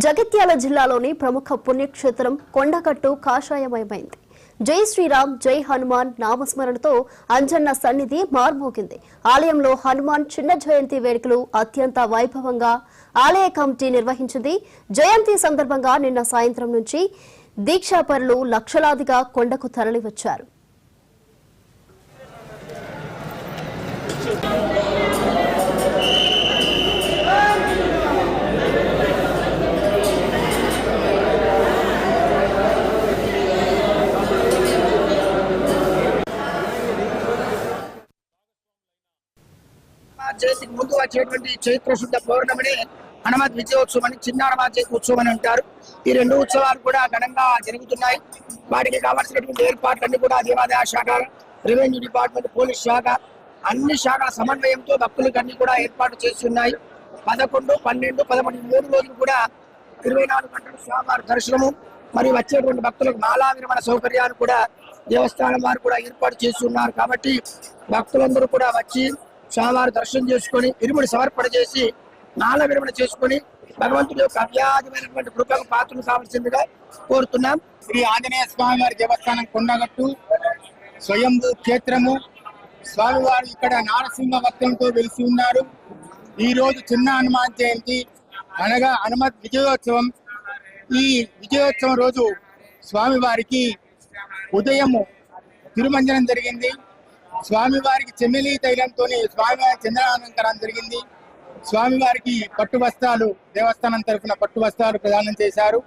జగిత్యాల జిల్లాలోని ప్రముఖ పుణ్యక్షేత్రం కొండగట్టు కాషాయమయమైంది. జై శ్రీరామ్ జై హనుమాన్ నామస్మరణతో అంజన్న సన్నిధి మార్మోగింది. ఆలయంలో హనుమాన్ చిన్న జయంతి వేడుకలు అత్యంత వైభవంగా ఆలయ కమిటీ నిర్వహించింది. జయంతి సందర్భంగా నిన్న సాయంత్రం నుంచి దీక్షాపరులు లక్షలాదిగా కొండకు తరలివచ్చారు. జయంతికి ముందు వచ్చేటువంటి చైత్ర శుద్ధ పౌర్ణమిని హనుమత్ విజయోత్సవం అని చిన్న హనుమాన్ జయంతి ఉత్సవం అని అంటారు. ఈ రెండు ఉత్సవాలు కూడా ఘనంగా జరుగుతున్నాయి. వాటికి కావాల్సినటువంటి ఏర్పాట్లన్నీ కూడా దేవాదాయ శాఖ, రెవెన్యూ డిపార్ట్మెంట్, పోలీస్ శాఖ అన్ని శాఖల సమన్వయంతో భక్తులకు అన్ని కూడా ఏర్పాటు చేస్తున్నాయి. 11, 12, 13 3 రోజులు కూడా 24 గంటలు స్వామివారి దర్శనము మరియు వచ్చేటువంటి భక్తులకు మాలా విరమణ సౌకర్యాలు కూడా దేవస్థానం వారు కూడా ఏర్పాటు చేస్తున్నారు. కాబట్టి భక్తులందరూ కూడా వచ్చి స్వామివారి దర్శనం చేసుకొని ఇరుముడి సమర్పణ చేసి నాల విరమణ చేసుకొని భగవంతుడి యొక్క అవ్యాధమైనటువంటి కృపకు పాత్రలు కావాల్సిందిగా కోరుతున్నాం. శ్రీ ఆంజనేయ స్వామి వారి దేవస్థానం కొండగట్టు స్వయంభూ క్షేత్రము. స్వామివారు ఇక్కడ నారసింహ భక్తులతో వెలిసి ఉన్నారు. ఈ రోజు చిన్న హనుమాన్ జయంతి అనగా హనుమత్ విజయోత్సవం. ఈ విజయోత్సవం రోజు స్వామివారికి ఉదయము తిరుమంజనం జరిగింది. స్వామివారికి చెమ్మిలి తైలంతో స్వామివారి చంద్రాలంకరణ జరిగింది. స్వామివారికి పట్టు వస్త్రాలు దేవస్థానం తరఫున పట్టు వస్త్రాలు ప్రదానం చేశారు.